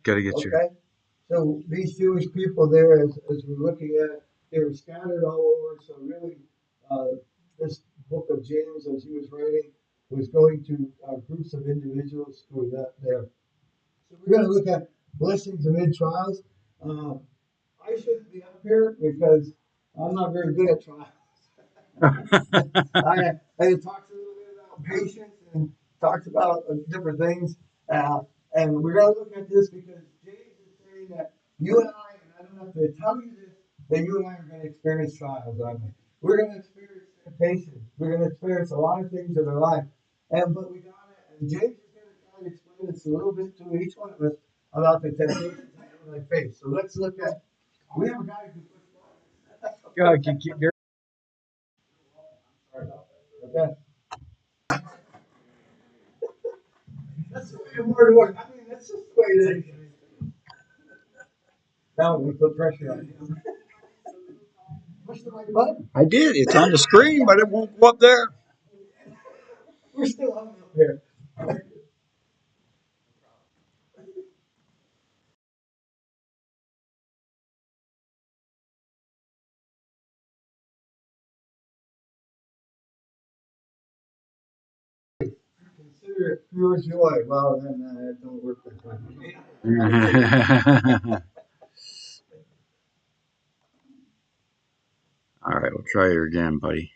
Gotta get you. Okay? So these Jewish people there, as we're looking at, they were scattered all over. So really, this book of James, as he was writing, was going to groups of individuals who were not there. So we're going to look at blessings amid trials. Uh, I shouldn't be up here because I'm not very good at trials. I talked a little bit about patience and talked about different things. Uh, and we're going to look at this because James is saying that you and I don't have to tell you this, that you and I are going to experience trials, aren't we? We're going to experience temptation. We're going to experience a lot of things in our life. But we got it. And James is going to try and explain this a little bit to each one of us about the temptations that you and I face. So let's look at, we have a guy who puts God, keep okay. That's the way the word works. I mean, that's just the way it is. Now we put pressure on you. Push the right button. I did. It's on the screen, but it won't go up there. We're still hung up here. Consider it pure joy. Well, then it don't work that way. All right, we'll try it again, buddy.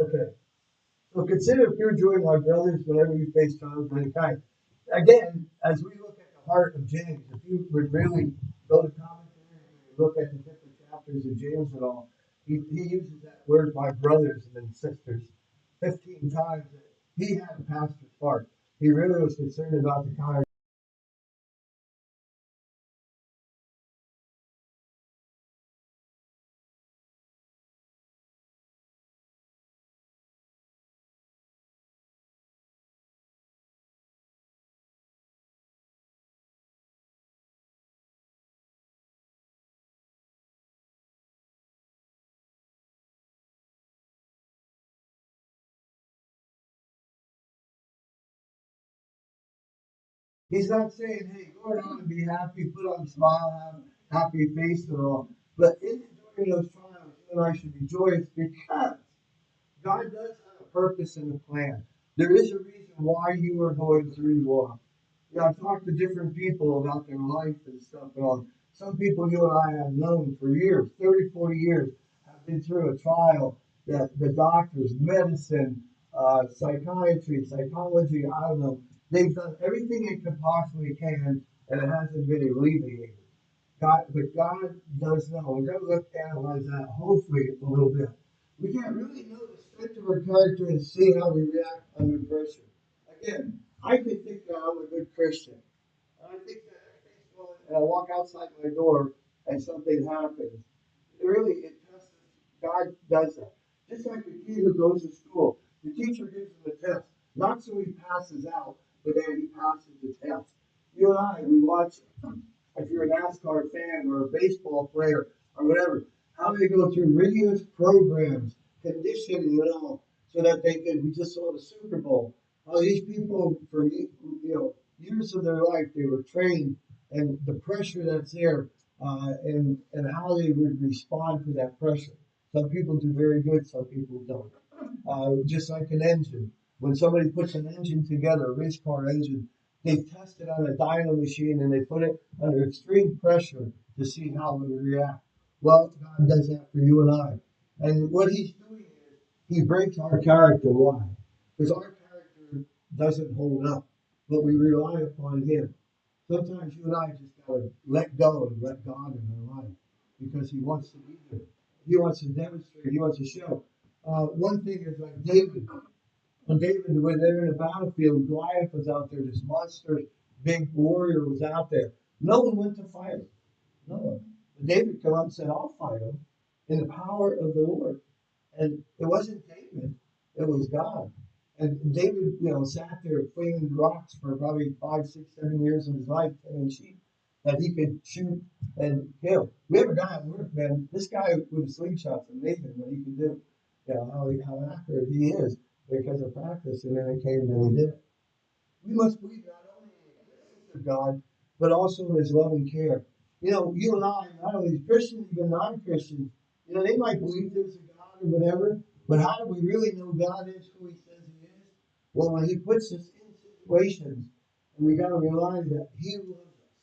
Okay. So consider pure joy, my brothers, whenever you face trials of any kind. Again, as we look at the heart of James, if you would really go to commentary and look at the different chapters of James and all, he uses that word my brothers and then sisters 15 times. He had a pastor's heart. He really was concerned about the congregation. He's not saying, hey, go around and be happy, put on a smile, have a happy face and all. But during those trials, you and I should be joyous because God does have a purpose and a plan. There is a reason why you are going through you are. Yeah, I've talked to different people about their life and stuff and all. Some people you and I have known for years, 30, 40 years, have been through a trial that the doctors, medicine, psychiatry, psychology, I don't know, they've done everything it could possibly can and it hasn't been alleviated. But God does know. We're going to look analyze that hopefully a little bit. We can't really know the strength of our character and see how we react under pressure. Again, I could think that I'm a good Christian. And I think that everything's going, and I walk outside my door and something happens. Really, it tests us. God does that. Just like the kid who goes to school, the teacher gives him a test, not so he passes out, but then he passes the test. You and I, we watch, if you're a NASCAR fan or a baseball player or whatever, how they go through rigorous programs, conditioning and all, so that they can. We just saw the Super Bowl. How these people, for years of their life, they were trained, and the pressure that's there, and how they would respond to that pressure. Some people do very good, some people don't. Just like an engine. When somebody puts an engine together, a race car engine, they test it on a dyno machine and they put it under extreme pressure to see how it would react. Well, God does that for you and I. And what He's doing is He breaks our character. Why? Because our character doesn't hold up, but we rely upon Him. Sometimes you and I just gotta let go and let God in our life because He wants to be there. He wants to demonstrate. He wants to show. One thing is like David. When David, when they're in a battlefield, Goliath was out there. This monster, big warrior was out there. No one went to fight him. No one. But David came up and said, "I'll fight him in the power of the Lord." And it wasn't David; it was God. And David, sat there flinging rocks for probably 5, 6, 7 years of his life, killing sheep that he could shoot and kill. We have a guy at work, man. This guy with a slingshot's amazing what he can do. how accurate he is because of practice, and then it came and he did. We must believe not only in the existence of God, but also in his love and care. You and I, not only Christians, even non-Christians, they might believe there's a God or whatever, but how do we really know God is who he says he is? Well, when he puts us in situations, and we got to realize that he loves us.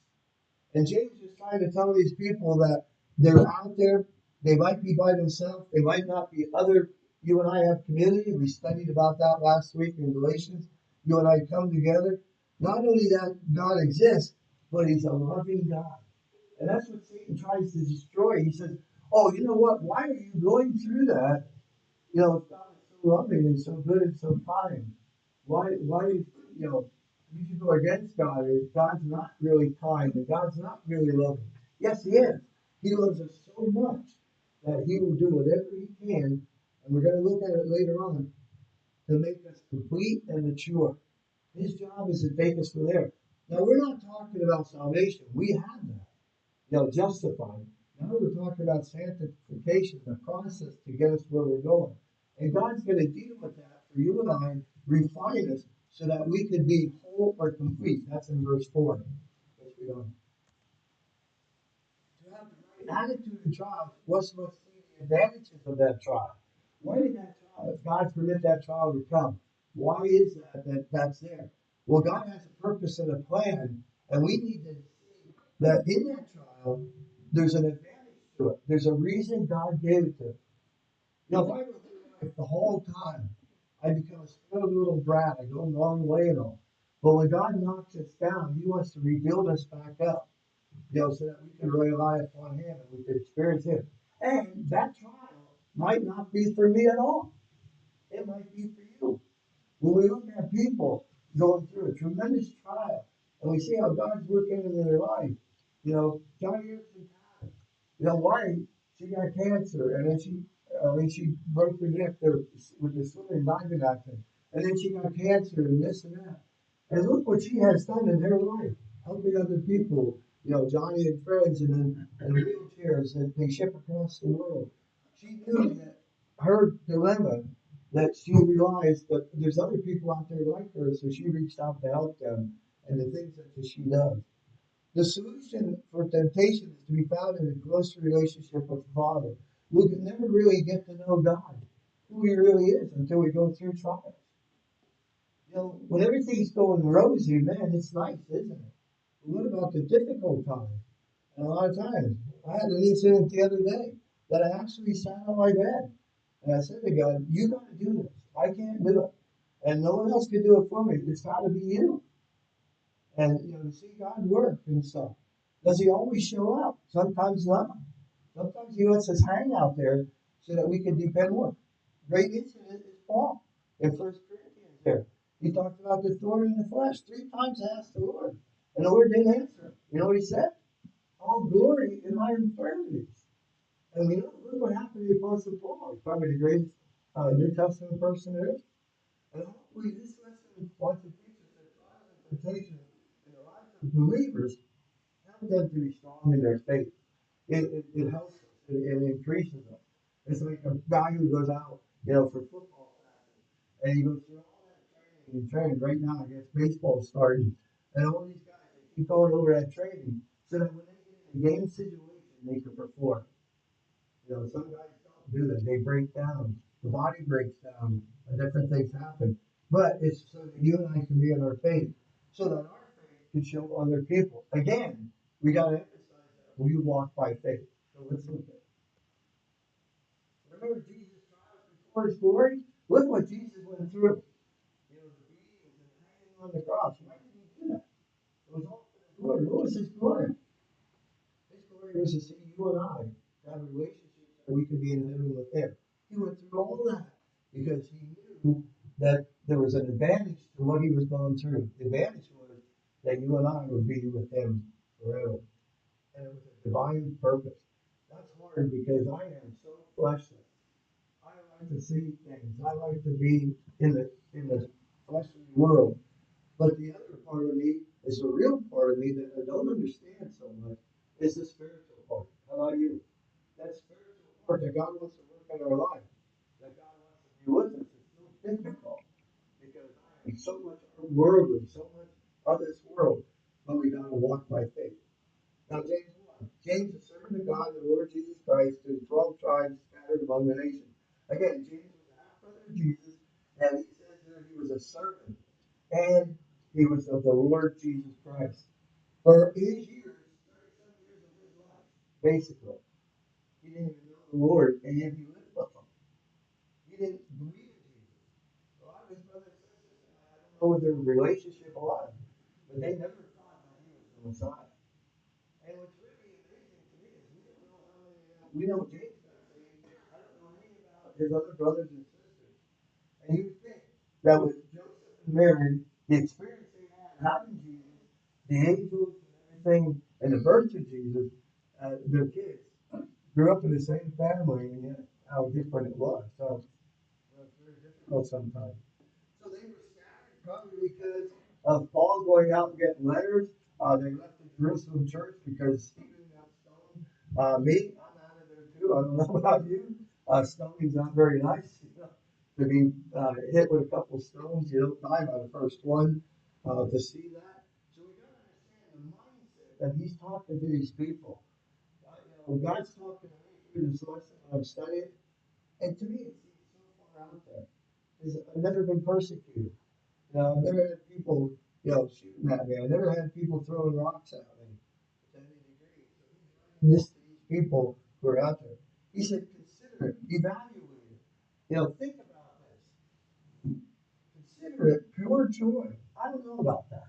And James is trying to tell these people that they're out there, they might be by themselves, they might not be other. You and I have community. We studied about that last week in Galatians. You and I come together. Not only that God exists, but he's a loving God. And that's what Satan tries to destroy. He says, oh, you know what? Why are you going through that? If God is so loving and so good and so kind, why, you should go against God. If God's not really kind and God's not really loving. Yes, he is. He loves us so much that he will do whatever he can, and we're going to look at it later on, to make us complete and mature. His job is to take us from there. Now, we're not talking about salvation. We have that, justified. Now we're talking about sanctification, the process to get us where we're going. And God's going to deal with that for you and I, refine us so that we could be whole or complete. That's in verse 4. Let's read on. To have the right attitude in trials, what's must see the advantages of that trial. Why did that trial, if God permit that trial to come? Why is that's there? Well, God has a purpose and a plan, and we need to see that in that trial, there's an advantage to it. There's a reason God gave it to us. If I go through life the whole time, I become a spoiled little brat. I go the wrong way and all. But when God knocks us down, he wants to rebuild us back up, so that we can rely upon him and we can experience him. And that trial might not be for me at all. It might be for you. When we look at people going through a tremendous trial and we see how God's working in their life, Johnny Harrison, why she got cancer and then she broke her neck there with the swimming diving accident, and then she got cancer and this and that. And look what she has done in her life, helping other people. Johnny and friends, and wheelchairs that they ship across the world. She knew that her dilemma, that she realized that there's other people out there like her, so she reached out to help them and the things that she does. The solution for temptation is to be found in a close relationship with the Father. We can never really get to know God, who he really is, until we go through trials. When everything's going rosy, man, it's nice, isn't it? But what about the difficult times? And a lot of times, I had an incident the other day that I actually sat on my bed. And I said to God, you got to do this. I can't do it. And no one else can do it for me. It's got to be you. And, to see God work and stuff. Does he always show up? Sometimes not. Sometimes he lets us hang out there so that we can depend more. Great incident is Paul in 1 Corinthians there. He talked about the thorn in the flesh. 3 times asked the Lord. And the Lord didn't answer him. You know what he said? All glory in my infirmities. And look what happened to the Apostle Paul. He's probably the greatest New Testament person there is. And hopefully this lesson wants to teach us that trials and temptations in the lives of believers help them to be strong in their faith. It helps us. It increases us. It's like a guy who goes out, for football practice, and he goes through all that training and training. Right now, I guess baseball's starting, and all these guys they keep going over that training so that when they get in a game situation, they can perform. Some guys don't do that. They break down. The body breaks down. And different things happen. But it's so that you and I can be in our faith, so that our faith can show other people. Again, we got to emphasize that we walk by faith. So let's look at it. Remember Jesus' trials before his glory? Look what Jesus went through. The beatings and hanging on the cross. Why did he do that? It was all for the glory. What was his glory? His glory was to see you and I have a relationship that we could be in heaven with him. He went through all that because he knew that there was an advantage to what he was going through. The advantage was that you and I would be with him forever. And it was a divine purpose. That's hard because I am so fleshly. I like to see things. I like to be in the fleshly world. But the other part of me is the real part of me that I don't understand so much is the spiritual part. How about you? That spiritual part that God wants to work in our life. That God difficult because I am so much worldly, so much of this world, but we gotta walk by faith. Now, James 1. James, the servant of God, the Lord Jesus Christ, to the 12 tribes scattered among the nations. Again, James was a half brother of Jesus, and he says that he was a servant, and he was of the Lord Jesus Christ. For his years, 37 years of his life, basically, he didn't even know the Lord, and yet he lived with them. He didn't believe in Jesus. A lot of his brothers and sisters, I don't know what their relationship was, but they never thought that he was the Messiah. And what's really amazing to me is we don't know how many, we know James got saved. I don't know anything about his other brothers and sisters. And you would think that with Joseph and Mary, the experience they had having Jesus, the angels and everything, and the birth of Jesus, their kids grew up in the same family, and yet how different it was. So it's very difficult sometimes. So they were scattered probably because of Paul going out and getting letters. They left the Jerusalem church because Stephen got stoned. Me, I'm out of there too. I don't know about you. Stoning's not very nice. You know, to be hit with a couple stones, you don't die by the first one. To see that, so we got to understand the mindset that he's talking to these people. God's talking to me through this lesson I'm studying, and to me it seems so far out there. Because I've never been persecuted. I've never had people, shooting at me. I never had people throwing rocks at me to any degree. So he's writing this to these people who are out there. He said, consider it, evaluate it. Think about this. Consider it pure joy. I don't know about that.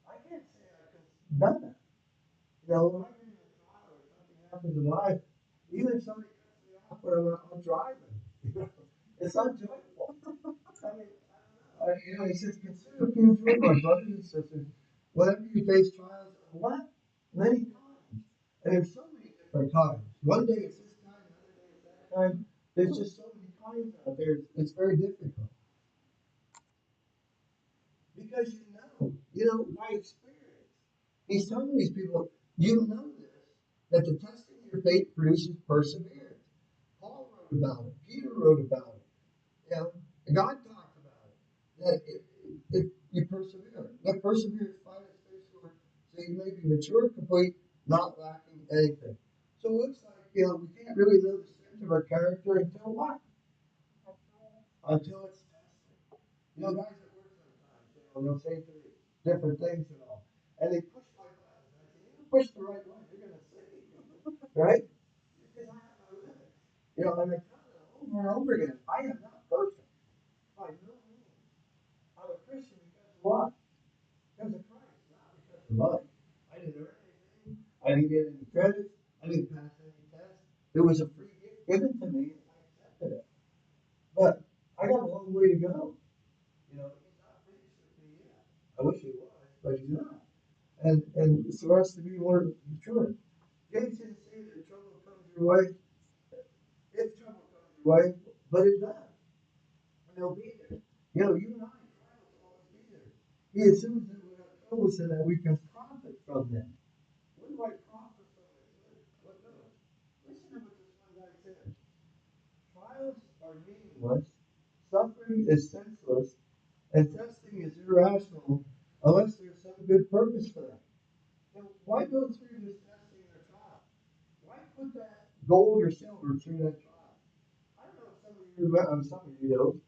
I can't say I could done that. When I'm in a trial or something happens in life, even if somebody cuts me off when I'm driving, it's not joyful. I mean, he says, consider being true, my brothers and sisters, whenever you face trials, what? Many times. And there's so many different times. One day it's this time, another day it's that time. There's just so many times out there. It's very difficult. Because by experience. He's telling these people, you know this, that the testing of your faith produces perseverance. Paul wrote about it. Peter wrote about it. God talked about it. That if you persevere, let perseverance find its face, so you may be mature, complete, not lacking anything. So it looks like we can't really know the strength of our character until what? Until it's tested. Guys at work sometimes, they'll say to me different things and all, and they push my buttons. I say, push the right one, you're gonna see, right? Because I have my limits. And I tell them over and over again, I am not perfect. By no means. I'm a Christian because of what? Because of Christ, not because of money. I didn't earn anything. I didn't get any credits. I didn't pass any tests. It was a free gift given to me, and I accepted it. But I got a long way to go. He's not finished with me yet. I wish he was, but he's not. And it's for us to be more mature. James didn't say that trouble comes your way. If trouble comes your way, but it does. And they'll be there. You and I, trials will always be there. He assumes that we're not troubles so that we can profit from them. What do I profit from this? What no? Listen to what this one guy said. Trials are meaningless, suffering is senseless, and testing is irrational unless there's some good purpose for them. Why go through this testing or trial? Why put that gold or silver through that trial? I don't know if some of you know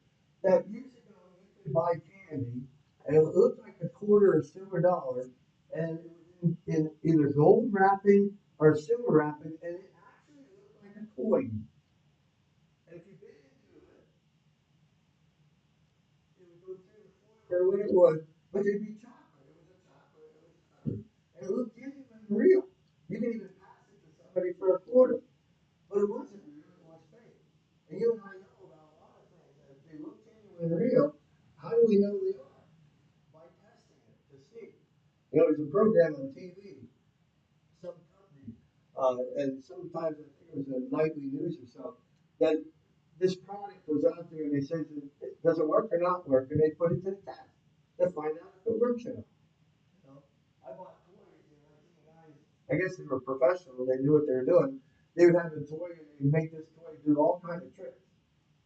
that years ago you could buy candy and it looked like a quarter or silver dollar, and it was in either gold wrapping or silver wrapping, and it actually looked like a coin. And if you bit into it, it would go through the foil or what it was, but it'd be chocolate. It was a chocolate. It was covered. And it looked genuine and real. You can even pass it to somebody for a quarter. But it wasn't real, it was fake. And you and I know about a lot of things that if they look genuine and real, how do we know they are? By testing it to see. There's a program on TV, some company, and sometimes I think it was a nightly news or so, that this product was out there and they said, does it work or not work? And they put it to the test to find out if it works or not. I bought toys and I seen guys, I guess they were professional, they knew what they were doing. They would have a toy and they'd make this toy do all kinds of tricks.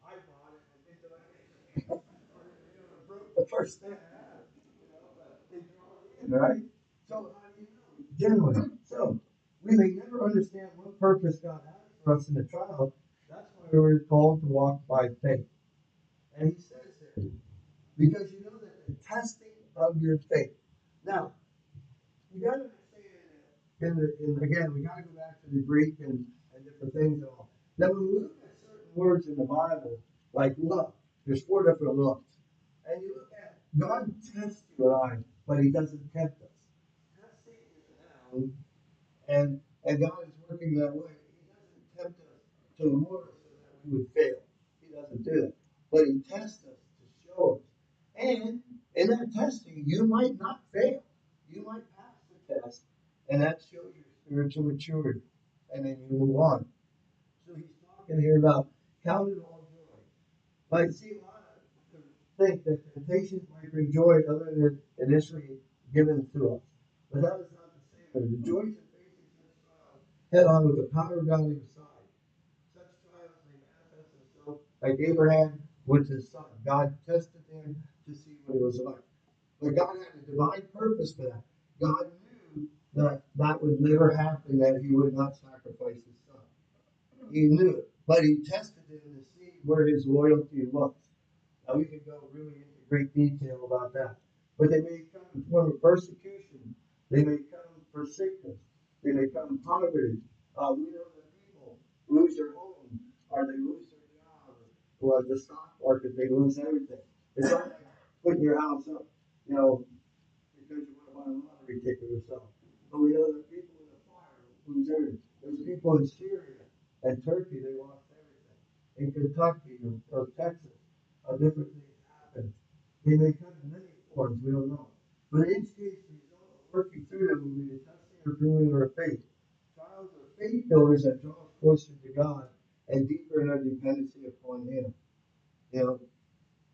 I bought it and I think that course, they have, but they draw it in, right? So how do you know? Generally. So we may never understand what purpose God has for us in the trial. That's why we were called to walk by faith. And he says here, because you know that the testing of your faith. Now, you got to understand that again, we got to go back to the Greek and different things and all. Now, when we look at certain words in the Bible, like love, there's 4 different loves. And you look at God tests you and I, but he doesn't tempt us. Testing is a noun, and God is working that way. He doesn't tempt us to lure us so that we would fail. He doesn't do that. But he tests us to show us. And in that testing, you might not fail. You might pass the test, and that shows your spiritual maturity. And then you move on. So he's talking here about count it all joy. But see, a lot of think that temptations might bring joy other than initially given to us. But that is not the same. The joys of facing such trials head on with the power of God on your side. Such trials may manifest themselves like Abraham with his son. God tested him to see what it was like. But God had a divine purpose for that. God knew that that would never happen, that he would not sacrifice his son. He knew it. But he tested him to see where his loyalty was. Now we can go really into great detail about that. But they may come in form of persecution. They may come for sickness. They may come poverty. We know that people lose their home, or they lose their job, or the stock market, they lose everything. It's not like putting your house up, because you want to buy a lottery ticket or something. But we know that people in the fire lose everything. There's people in Syria and Turkey, they lost everything. In Kentucky or Texas, different things happen. They may come in many forms, we don't know. But in each case, the result of working through them will be the testing or proving our faith. Trials are faith builders that draw us closer to God and deeper in our dependency upon Him. I don't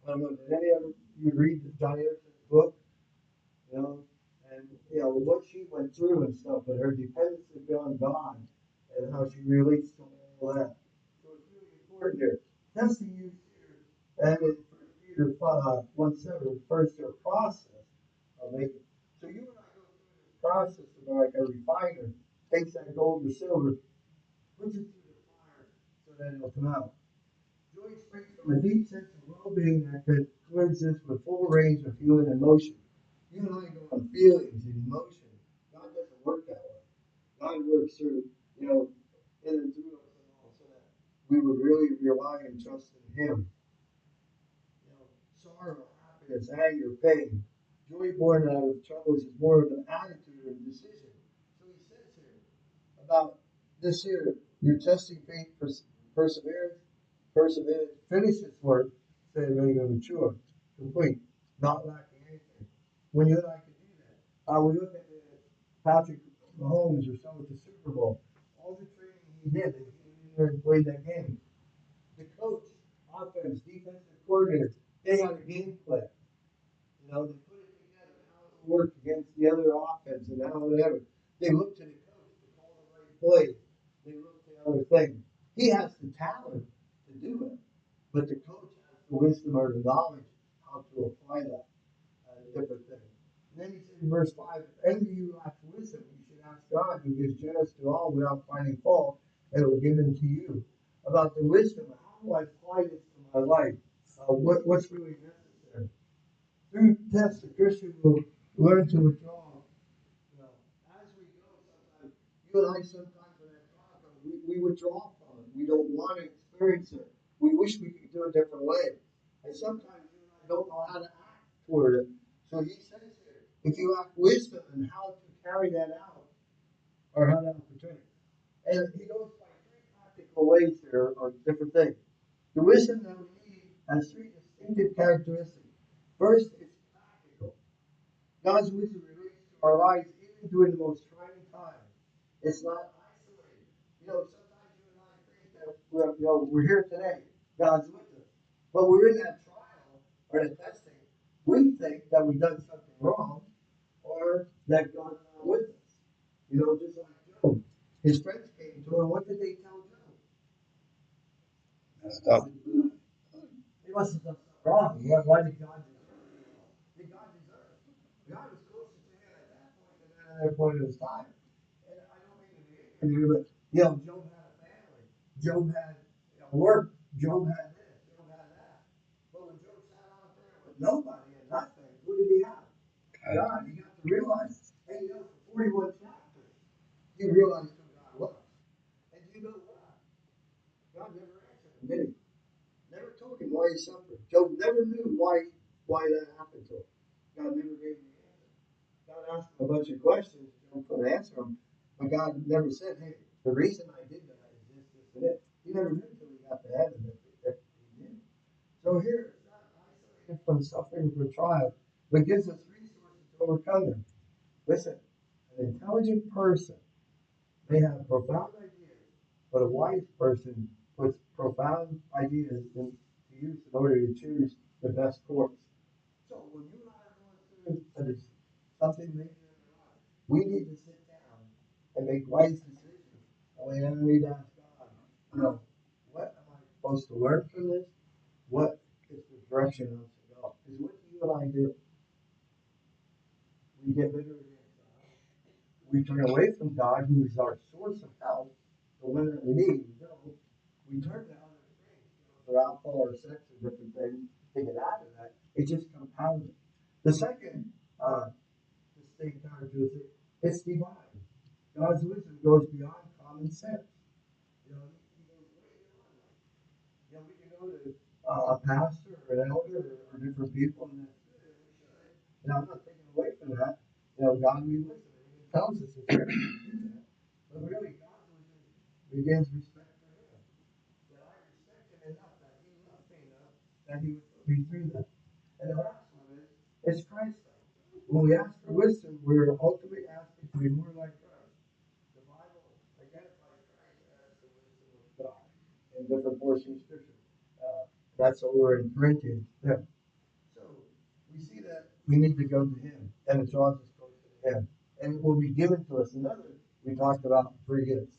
know, did any of you read John Erickson's book? And what she went through and stuff, but her dependency on God and how she released from all that. So it's really important here. Testing you here, and in 1 Peter 1:7 refers to a process of making. So you and I go through this process of like a refiner takes that gold or silver, puts it through the fire so that it'll come out. Joy springs from a deep sense of well-being that could coexist with full range of feeling and emotion. You and I go on feelings and emotion. God doesn't work that way. God works through, in and through us and all, so that we would really rely and trust in Him. Sorrow, happiness, anger, pain. Joy born out of troubles is more of an attitude or a decision. So he says here about this here, you're testing faith, perseverance. Perseverance, finish its work, so that you're going to mature, complete, not lacking anything. When you and I can do that, we look at Patrick Mahomes or some at the Super Bowl. All the training he did, and he went in there and played that game. The coach, offense, defensive coordinator, they had a game plan. They put it together, how it would work against the other offense and how whatever. They look to the coach to call the right play. They look to other things. He has the talent to do it, but the coach has the wisdom or the knowledge how to apply that different thing. And then he said in verse 5, if any of you lacks wisdom, you should ask God who gives generous to all without finding fault, and it will give it to you. About the wisdom, how do I apply this to my life? What's really necessary? Through tests, the Christian will learn to withdraw. As we go, sometimes you and I sometimes when that trial comes, we withdraw from it. We don't want to experience it. We wish we could do it a different way. And sometimes you and I don't know how to act toward it. So he says here, if you lack wisdom and how to carry that out, or how to portray it. And he goes by 3 practical ways here, or different things. The wisdom that we need has 3 distinctive characteristics. First, it's practical. God's wisdom relates to our lives even during the most trying times. It's not isolated. Sometimes you and I think that we're here today. God's with us. But we're in that trial or the testing. We think that we've done something wrong or that God's not with us. Just like Job. His friends came to him. What did they tell Job? Stop. He must have done something wrong. Why did God do that? God was closer to him at that point than at that point in his time. And I don't mean to be ignorant, but Job had a family. Job had work. Job had this. Job had that. But when Job sat out there with nobody and nothing, who did he have? God. You got to realize, and for 41 chapters, he realized who God was. And you know what? God never answered him, did he? Never told him why he suffered. Job never knew why that happened to him. God never gave him the answer. God asked him a bunch of questions. Job couldn't answer them. But God never said, hey, the reason I did that is this, and this. He never knew until he got to heaven that he did. So here, it's not isolated from suffering or trial, but gives us resources to overcome them. Listen, an intelligent person may have profound ideas, but a wise person puts profound ideas to use in order to choose the best course. So when you and I are going through something major in our life, we need to sit down and make wise decisions. And we need to ask God, what am I supposed to learn from this? What is the direction I'm supposed to go? Because what do you and I do? We get bitter against God. We turn away from God, who is our source of help, the one that we need. We turn to other things, for alcohol or sex or different things to get out of that. It just compounds it. The second distinct characteristic is divine. God's wisdom goes beyond common sense. He goes way beyond that. We can go to a pastor or an elder or different people, and that's good, and we should. I'm not taking away from that. God, we listen. He tells us it's good to do that. But really, God's wisdom begins respect for Him. That I respect Him enough, that He loved me enough, that He would put me through that. And the last one is Christ. When we ask for wisdom, we're ultimately asking to be more like Christ. The Bible identifies Christ as the wisdom of God in different portions of Scripture. That's over in Corinthians. Yeah. So we see that we need to go to Him, and it draws us closer to Him. And it will be given to us. Another, we talked about free gifts.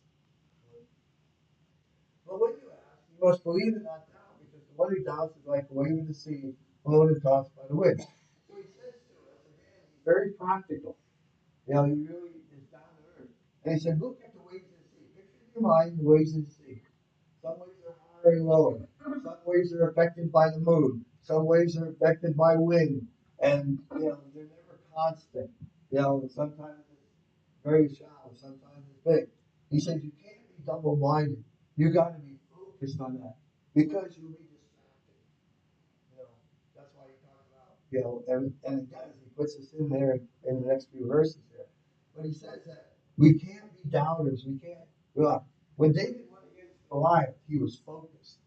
But when you ask, you must believe and not doubt, because the one who doubts is like a wave of the sea, blown and tossed by the wind. So He says to us, again, He's very practical. He really is down to earth. And He said, look at the waves of the sea. Picture in your mind the waves of the sea. Some waves are higher and lower. Some waves are affected by the moon. Some waves are affected by wind. And, they're never constant. Sometimes it's very shallow. Sometimes it's big. He said you can't be double-minded. You got to be focused on that because you'll be distracted. That's why he talks about, and he does. He puts us in there in the next few verses there. But he says that we can't be doubters. We can't. When David went against Goliath, he was focused.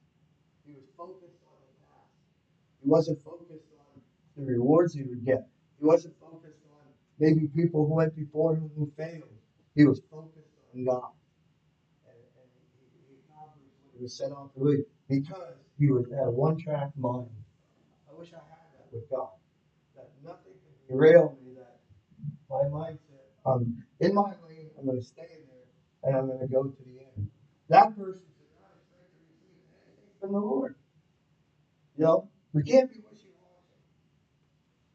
He was focused on the task. He wasn't focused on the rewards he would get. He wasn't focused on maybe people who went before him who failed. He was focused on God. And he accomplished what he was set out to do because he was at a one-track mind. I wish I had that with God. That nothing can derail me, that my mindset, in my lane, I'm going to stay in there, and I'm going to go to the end. That person should not expect to receive anything from the Lord. We can't be wishy-washy.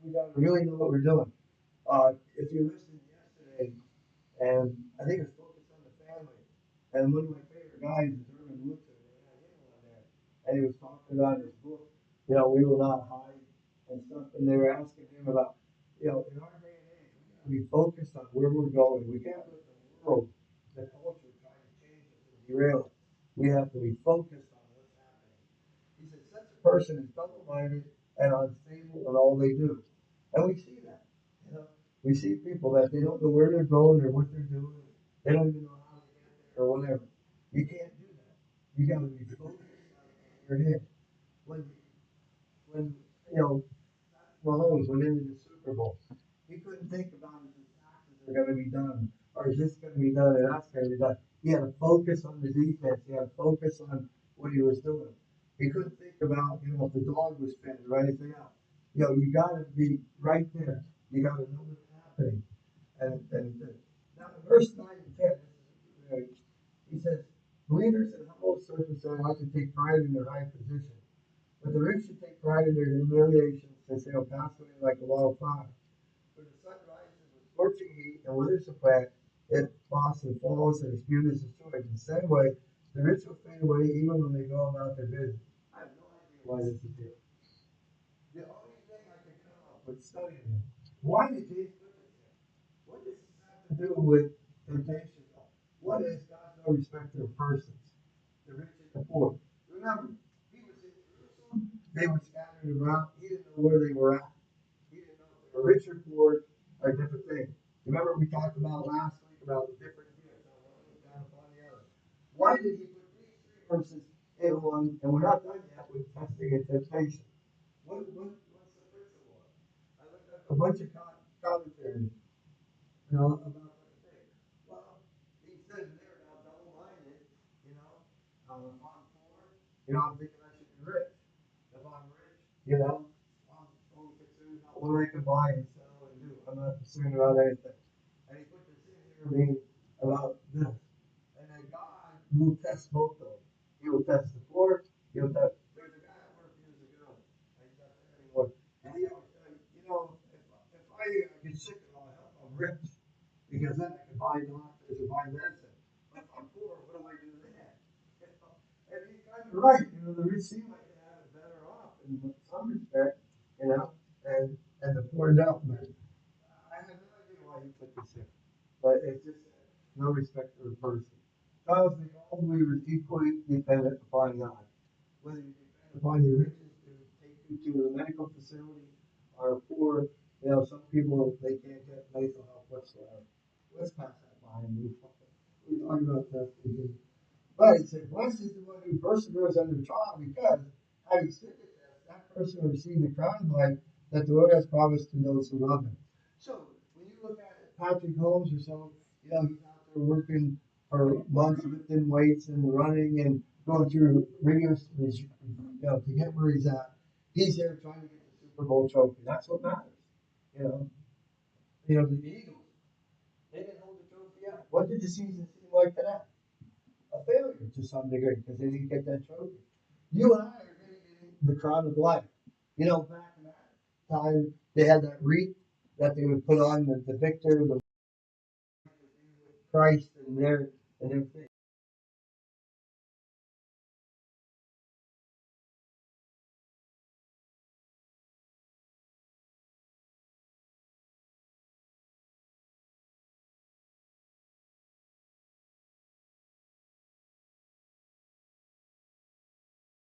We got to really know what we're doing. If you listened yesterday, and I think it's focused on the family, and one of my favorite guys is Irvin Woodson, and I had him on there, and he was talking about his book, We Will Not Hide, and stuff, and they were asking him about, in our day and age, we got to be focused on where we're going. We can't let the world, the culture, try to change us and derail us. We have to be focused on what's happening. He said, such a person is double-minded and unstable in all they do. And we see that. We see people that they don't know where they're going or what they're doing. They don't even know how to get there or whatever. You can't do that. You got to be focused on your head. When Mahomes went into the Super Bowl, he couldn't think about if his taxes are going to be done or is this going to be done and that's going to be done. He had to focus on the defense. He had to focus on what he was doing. He couldn't think about, if the dog was fed or anything else. You got to be right there. You got to know what's happening. And now, in verse 9 and 10, he says, believers in humble circumstances ought to take pride in their high position. But the rich should take pride in their humiliation, since they will pass away like a wall of fire. For the scorching heat and withers the plant, it lost and falls, and its beauty is destroyed. In the same way, the rich will fade away even when they go about their business. I have no idea why this is here. The only thing I can come up with studying it, why did Jesus put this here? What does this have to do with temptation? What is God's no respecter of persons? The rich and the poor. Remember, he was in Jerusalem, they were scattered around, he didn't know where they were at. He didn't know if they were rich or poor or different things. Remember we talked about last week about the different gifts, how one was down upon the other. Why did he put these three verses in one? And we're not done yet with testing and temptation. What's the principle? I looked up a bunch of commentaries, about that thing. Well, he says there about double-minded, if I'm poor, I'm thinking I should be rich. If I'm rich, I'm only concerned about what I can buy and sell and do. I'm not concerned about anything. And he put this in here being about this. And then God will test both of them. He will test the poor. He'll test. There's a guy I worked years ago. And he's not there anymore. And he always said, if I get sick and all help, I'm rich. Because then I can buy doctors and buy medicine. But if I'm poor, what do I do then? And he's kind of right. The rich seem like they have it better off in some respect, and the poor don't. But I have no idea why he put this in. But it's just no respect for the person. God makes all believers equally dependent upon God. Whether you depend upon your riches to take you to a medical facility or poor, some people they can't get medical help whatsoever. Let's pass that by and move forward. We talk about that. But it said, blessed is the one who perseveres under trial, because having stood the test, that person will receive the crown of life that the Lord has promised to those who love him. So when you look at Patrick Holmes or someone, he's out there working for months, lifting weights and running and going through rigorous, to get where he's at. He's there trying to get the Super Bowl trophy. That's what matters. The Eagles, they didn't hold the trophy out. What did the season seem like today? A failure to some degree because they didn't get that trophy. You and I are getting the crown of life. Back in that time, they had that wreath that they would put on the victor, the Christ, and everything.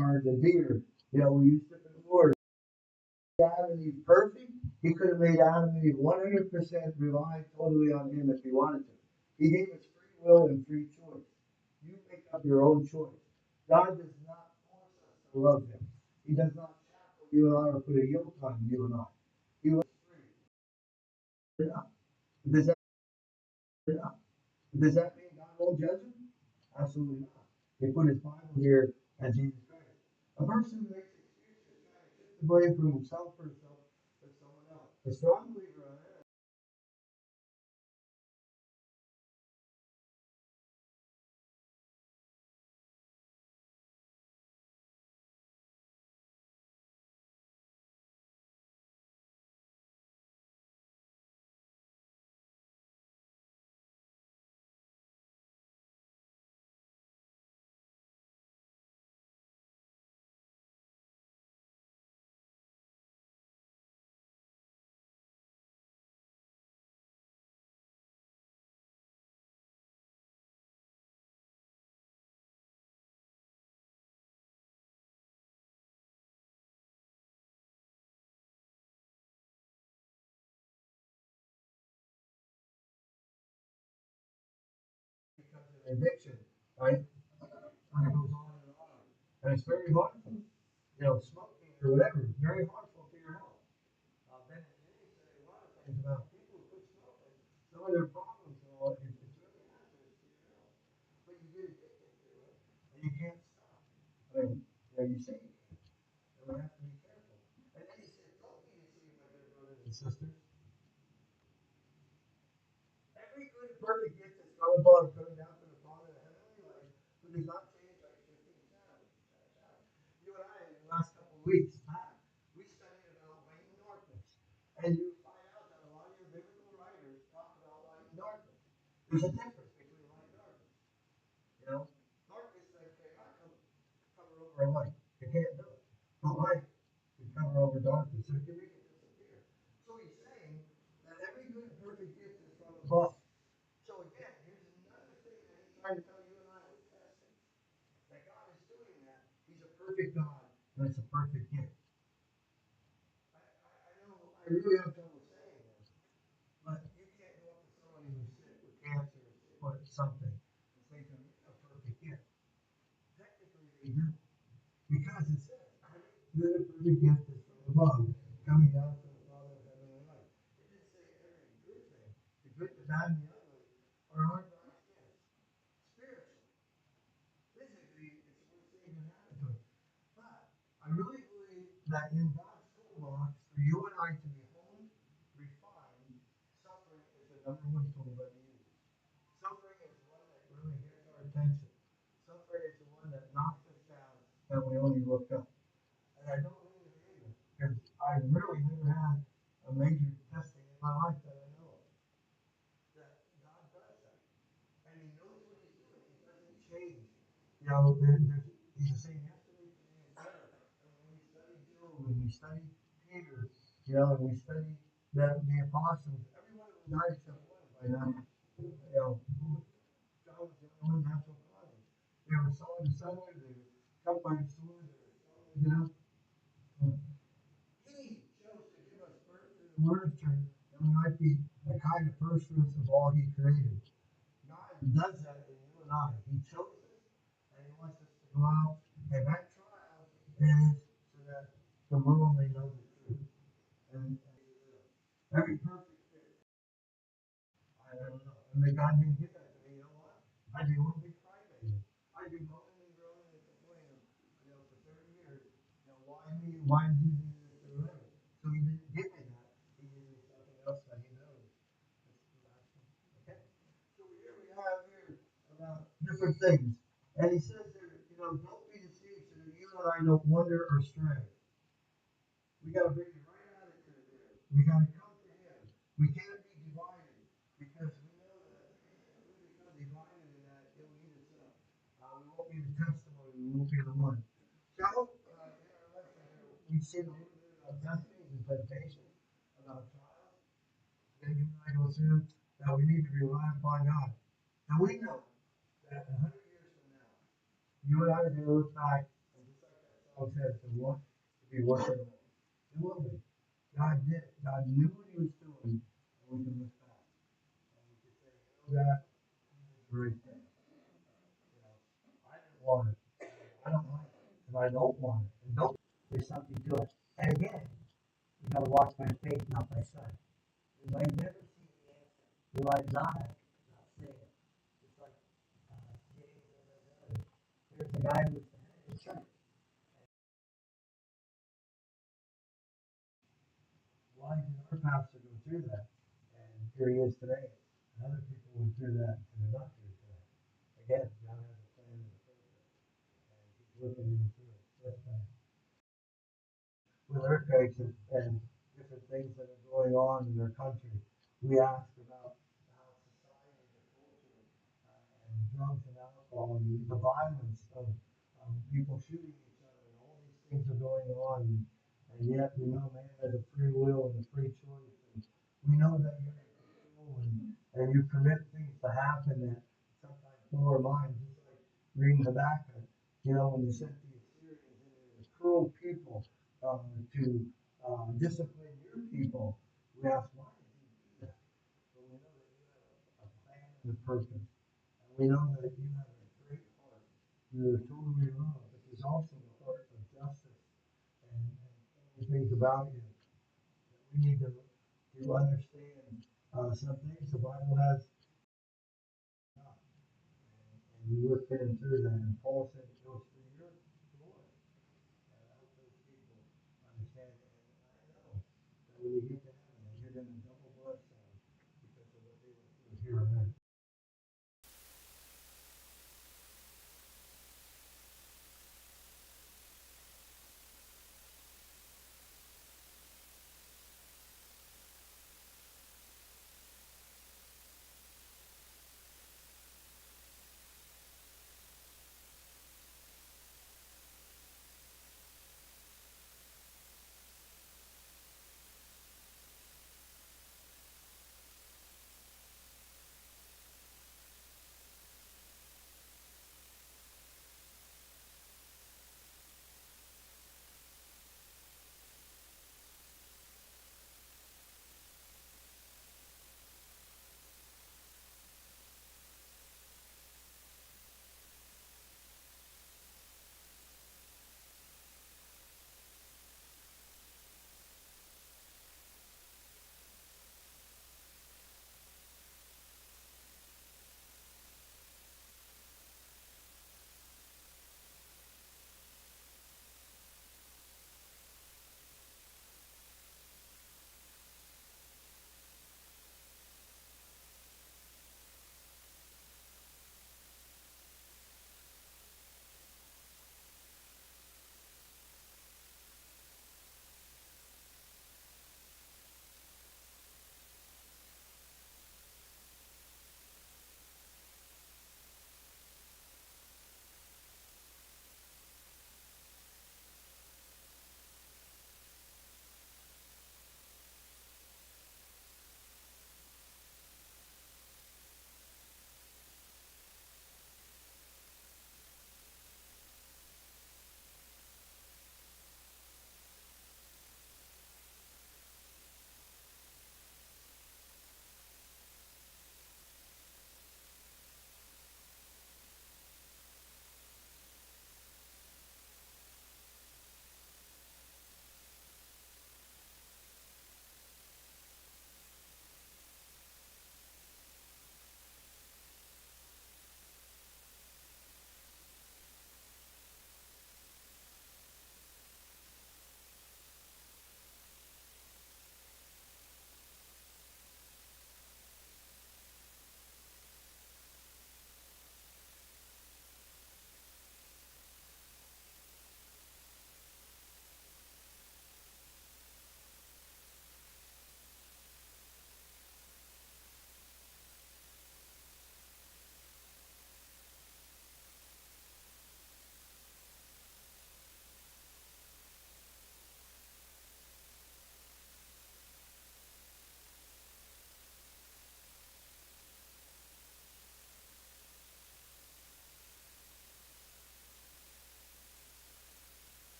Or the deer, we used to in the Lord. Adam and Eve perfect, he could have made Adam and Eve 100% rely totally on him if he wanted to. He gave us free will and free choice. You make up your own choice. God does not force us to love him. He does not shackle you and I or put a yoke on you and I. He was free. Does that, does that mean God won't judge him? Absolutely not. He put his Bible here as Jesus Christ. A person who makes excuses trying to shift the blame from himself or himself to someone else. A strong believer on that. Becomes an addiction, right? And it goes on and on. And it's very harmful. Smoking or whatever, is very harmful to your health. Ben and Jenny say a lot of things about people who quit smoking. Some of their problems and all, it's really hazardous to your health. But you get addicted to it, and you can't stop. You say you can't. And we have to be careful. And then he said, don't be deceived, my dear brothers and sisters. Every good and perfect gift is from above, coming down from the Father of the heavenly light, who does not change like shifting shadows. You and I, in the last couple of weeks we studied about Wayne Northman. And you find out that a lot of your biblical writers There's a difference between light and darkness. You know, darkness cannot cover over a light. It can't do it. But light can cover over darkness. So it can make it disappear. So he's saying that every good and perfect gift is from above. So again, here's another thing that he's trying to tell you and I with testing. That God is doing that. He's a perfect God, and it's a perfect gift. I know I really have trouble saying this, but you can't go up to somebody who's sick with cancer or something and say to them, "You have a perfect gift." Technically, they do. Because it says, "Good and perfect gift is from above, coming down from the Father of heaven and earth." It didn't say every good thing. The good, the bad, and the ugly are our God's gifts. Spiritually. Physically, it's worth saving happen to us. But I really believe that in God's toolbox, for you and I to be honed, refined, suffering is the number one tool that we use. Suffering is the one that really gets our attention. Suffering is the one that knocks us down and we only look up. And I don't really believe it because I really never had a major testing in my life that I know of. That God does that. And He knows what He's doing. He doesn't change. You know, He's the same yesterday, today, and forever. And when we study Job and we study Peter, you know, and we study the apostles, every one of them died except one by now. You know, John was the only one natural causes. They were sold asunder, they were cut by the sword, they were stoned to death. He chose to give us birth through the word of truth, and we might be the kind of first fruits of all He created. God does that in you and I. He chose us, and He wants us to go out, and that trial is so that the world may know the truth. And every perfect fit, I don't know. And the God didn't give that to me. You know what? I'd be one big crybaby. I'd be moaning and groaning and complaining, you know, for 30 years. You know, why me? Why did you do this or whatever? So He didn't give me that. He gave me something else that He knows. Okay? So here we have here about different things. And he says there, you know, don't be deceived so that you and I don't wander or stray. We got to bring it right out of there. We got to come to Him. We can't be divided because we know that if we become divided in that, it'll eat us up. We won't be the testimony. We won't be the one. So, in our lesson here, we've seen a little bit about testings and temptations, about trials that you and I go through, that we need to rely upon God. And we know that 100 years from now, you and I are going to look back, and just like that song says, to want to be working on. It will be. God did it. God knew what He was doing, and we can look back. And we can say, you know, God, He did the right thing. You know, I didn't want it. I don't like it. And I don't want it. And don't. There's something to it. And again, you got to walk by faith, not by sight. You might never see the answer. You might not see it. It's like James and there's a guy who's the head of the church. Why did our pastor go through that? And here he is today. And other people went through that and they're not here today. Again, God has a plan and a purpose. And He's working in through it. That's fine. With earthquakes and different things that are going on in their country, we ask about how society, the culture, and drugs and alcohol, and the violence of people shooting each other, and all these things are going on. And yet we know man has a free will and a free choice. And we know that you're in control and you permit things to happen that sometimes blow our minds, just like reading Habakkuk, you know, when you sent the Assyrians and the cruel people to discipline your people. We ask, why did you do that? But we know that you have a plan and a purpose. And we know that you have a great heart. You're totally love, but there's also the heart of justice and things about you that we need to understand. Some things the Bible has, and you work in through that. And Paul said it goes through your glory. And I hope those people understand it. And I know that when you get to heaven, that you're going to double bless them because of what they went through here on earth.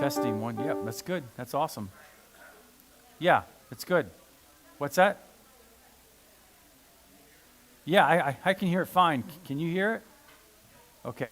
Testing one. Yep, that's good. That's awesome. Yeah, it's good. What's that? Yeah, I can hear it fine. Can you hear it? Okay.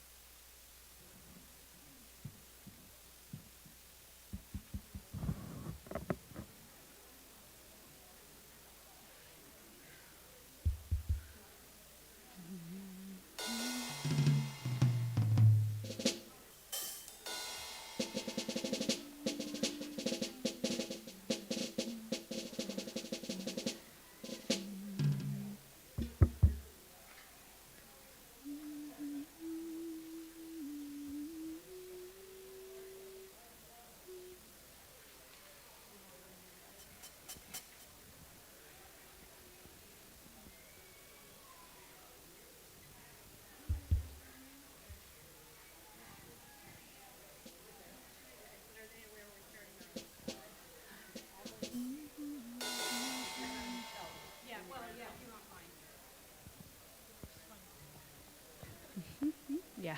Yeah.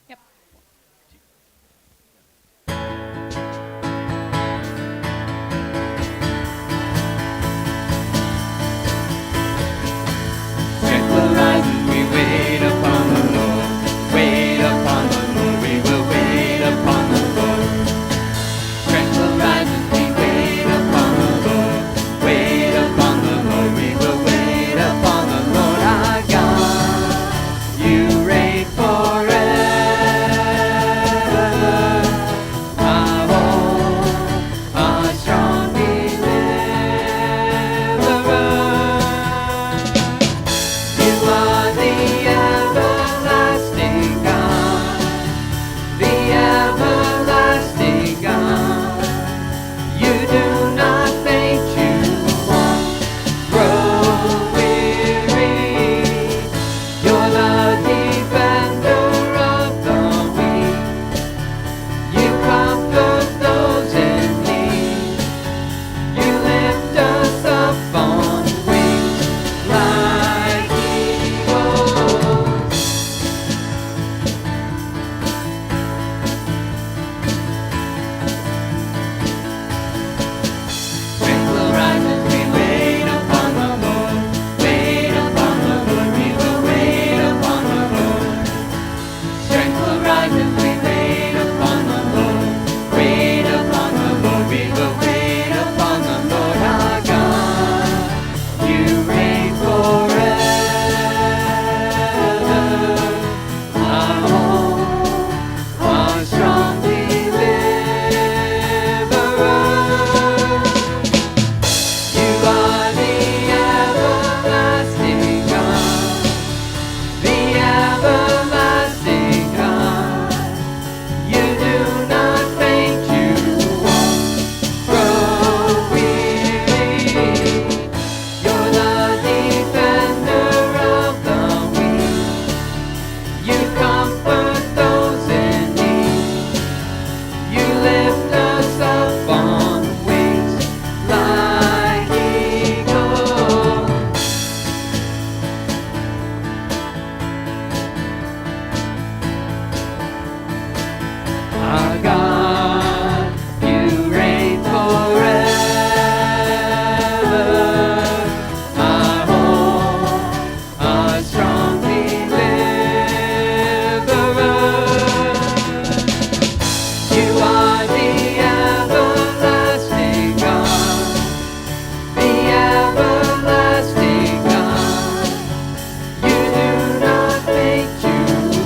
Yep. Strength will rise as we wait upon the Lord. Wait upon the Lord. We will wait upon the Lord. Strength will rise as we wait upon the Lord. Wait upon the Lord. We will wait upon the Lord our God. You reign forever. Our hope, our strong deliverer. You are the everlasting God, the everlasting God. You do not faint, you won't grow weary. You're the defender of the weak. You comfort those in need. You lift us up on wings like eagles. Strength will rise as we wait upon the Lord. Wait upon the Lord. We will wait upon the Lord. Strength will rise as we wait upon the Lord. Wait upon the Lord. We will wait upon the Lord our God. You reign forever. Our hope, our strong deliverer. You are the everlasting God, the everlasting God. You do not faint, you won't grow weary. You're the defender of the weak. You comfort those in need. You lift us up on wings like eagles. Our God, you reign forever. Our hope, our strong deliverer. You are the everlasting God, the everlasting God. You do not faint, you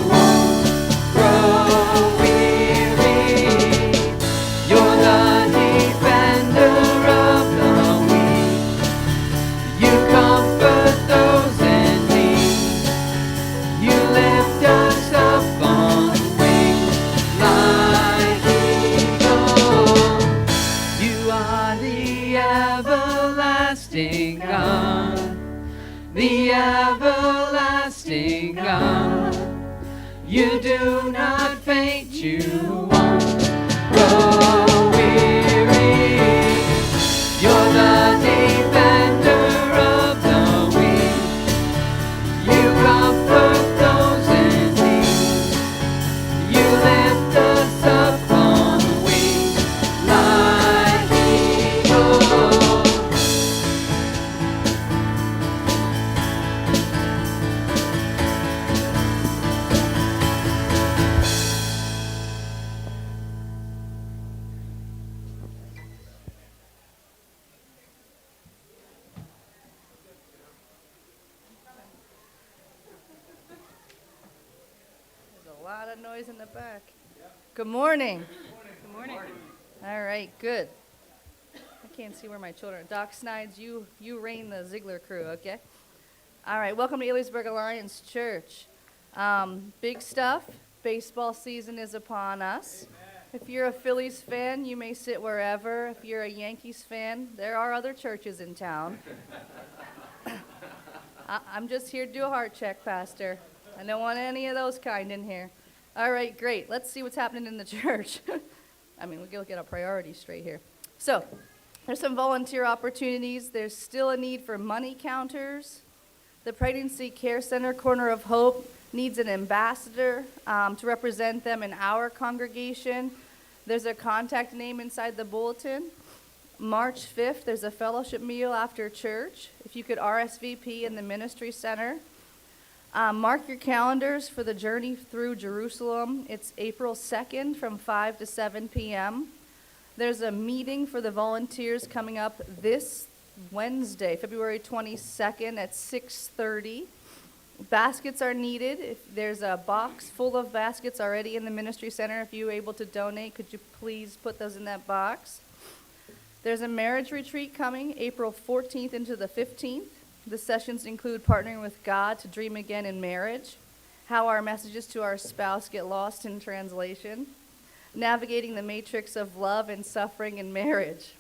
won't grow weary. You're the defender of the weak. You comfort those in need. You lift us up on wings like eagles. You are the everlasting God, the everlasting God. You do not faint, you won't grow weary. You're the defender of the weak. You comfort those in need. You lift us up on wings like eagles. There's a lot of noise in the back. Good morning. Good morning. All right, good. I can't see where my children are. Doc Snides, you reign the Ziegler crew, okay? All right, welcome to Elysburg Alliance Church. Big stuff. Baseball season is upon us. If you're a Phillies fan, you may sit wherever. If you're a Yankees fan, there are other churches in town. I'm just here to do a heart check, Pastor. I don't want any of those kind in here. All right, great. Let's see what's happening in the church. I mean, we'll get our priorities straight here. So, there's some volunteer opportunities. There's still a need for money counters. The Pregnancy Care Center Corner of Hope needs an ambassador to represent them in our congregation. There's a contact name inside the bulletin. March 5th, there's a fellowship meal after church. If you could RSVP in the ministry center. Mark your calendars for the journey through Jerusalem. It's April 2nd from 5 to 7 p.m. There's a meeting for the volunteers coming up this Wednesday, February 22nd at 6:30. Baskets are needed. If there's a box full of baskets already in the ministry center, if you're able to donate, could you please put those in that box? There's a marriage retreat coming April 14th into the 15th. The sessions include partnering with God to dream again in marriage, how our messages to our spouse get lost in translation, navigating the matrix of love and suffering in marriage.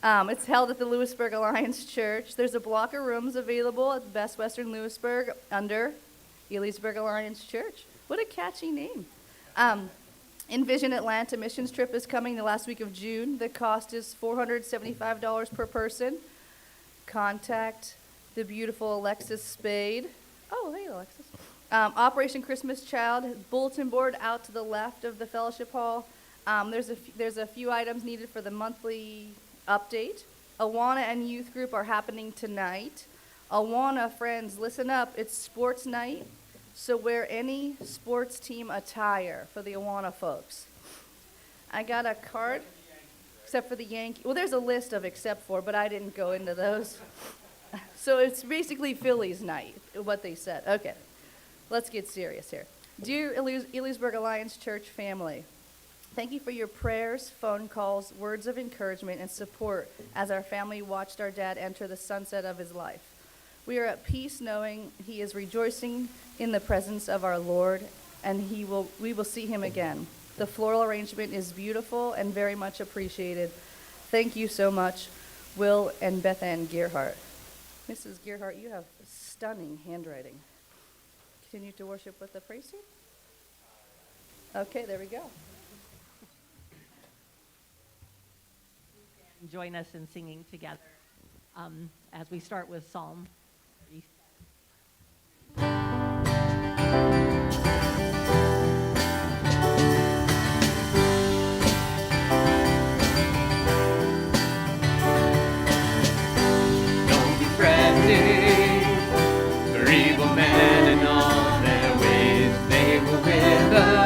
It's held at the Lewisburg Alliance Church. There's a block of rooms available at Best Western Lewisburg under Elysburg Alliance Church. What a catchy name. Envision Atlanta missions trip is coming the last week of June. The cost is $475 per person. Contact the beautiful Alexis Spade. Oh, hey, Alexis. Operation Christmas Child, bulletin board out to the left of the fellowship hall. There's a few items needed for the monthly update. Awana and youth group are happening tonight. Awana friends, listen up. It's sports night, so wear any sports team attire for the Awana folks. I got a card, except for the Yankees. Well, there's a list of except for, but I didn't go into those. So it's basically Phillies night, what they said. Okay, let's get serious here. Dear Elysburg Alliance Church family, thank you for your prayers, phone calls, words of encouragement, and support as our family watched our dad enter the sunset of his life. We are at peace knowing he is rejoicing in the presence of our Lord, and we will see him again. The floral arrangement is beautiful and very much appreciated. Thank you so much, Will and Beth Ann Gearhart. Mrs. Gearhart, you have stunning handwriting. Continue to worship with the praise team? Okay, there we go. Join us in singing together as we start with Psalm 37. Don't be fretting for evil men and all their ways. They will wither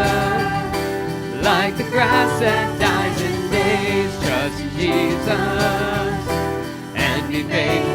like the grass that dies in days. Trust in Jesus and be faithful.